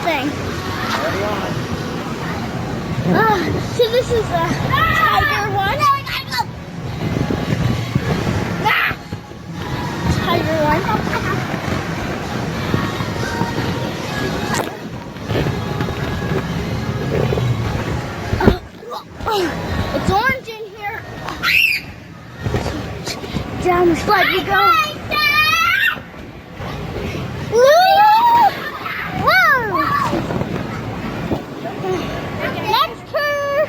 thing. Already on. So this is a tiger one. Tiger one. It's orange in here. Down the slide we go. Whoa! Next her.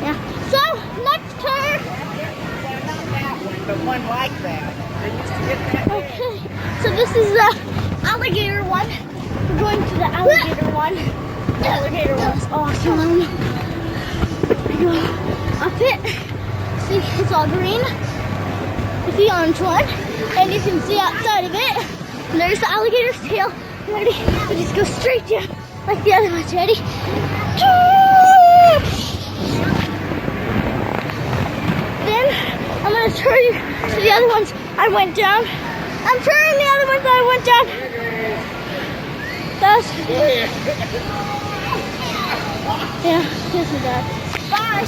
Yeah. So next her. But one like that. They used to get that. Okay. So this is the alligator one. We're going to the alligator one. The alligator one's awesome. We go up it. See, it's all green. It's the orange one. And you can see outside of it. And there's the alligator's tail. Ready? We just go straight down like the other ones. Ready? Then I'm going to turn you to the other ones I went down. I'm turning the other ones I went down. That's yeah, this is that. Bye.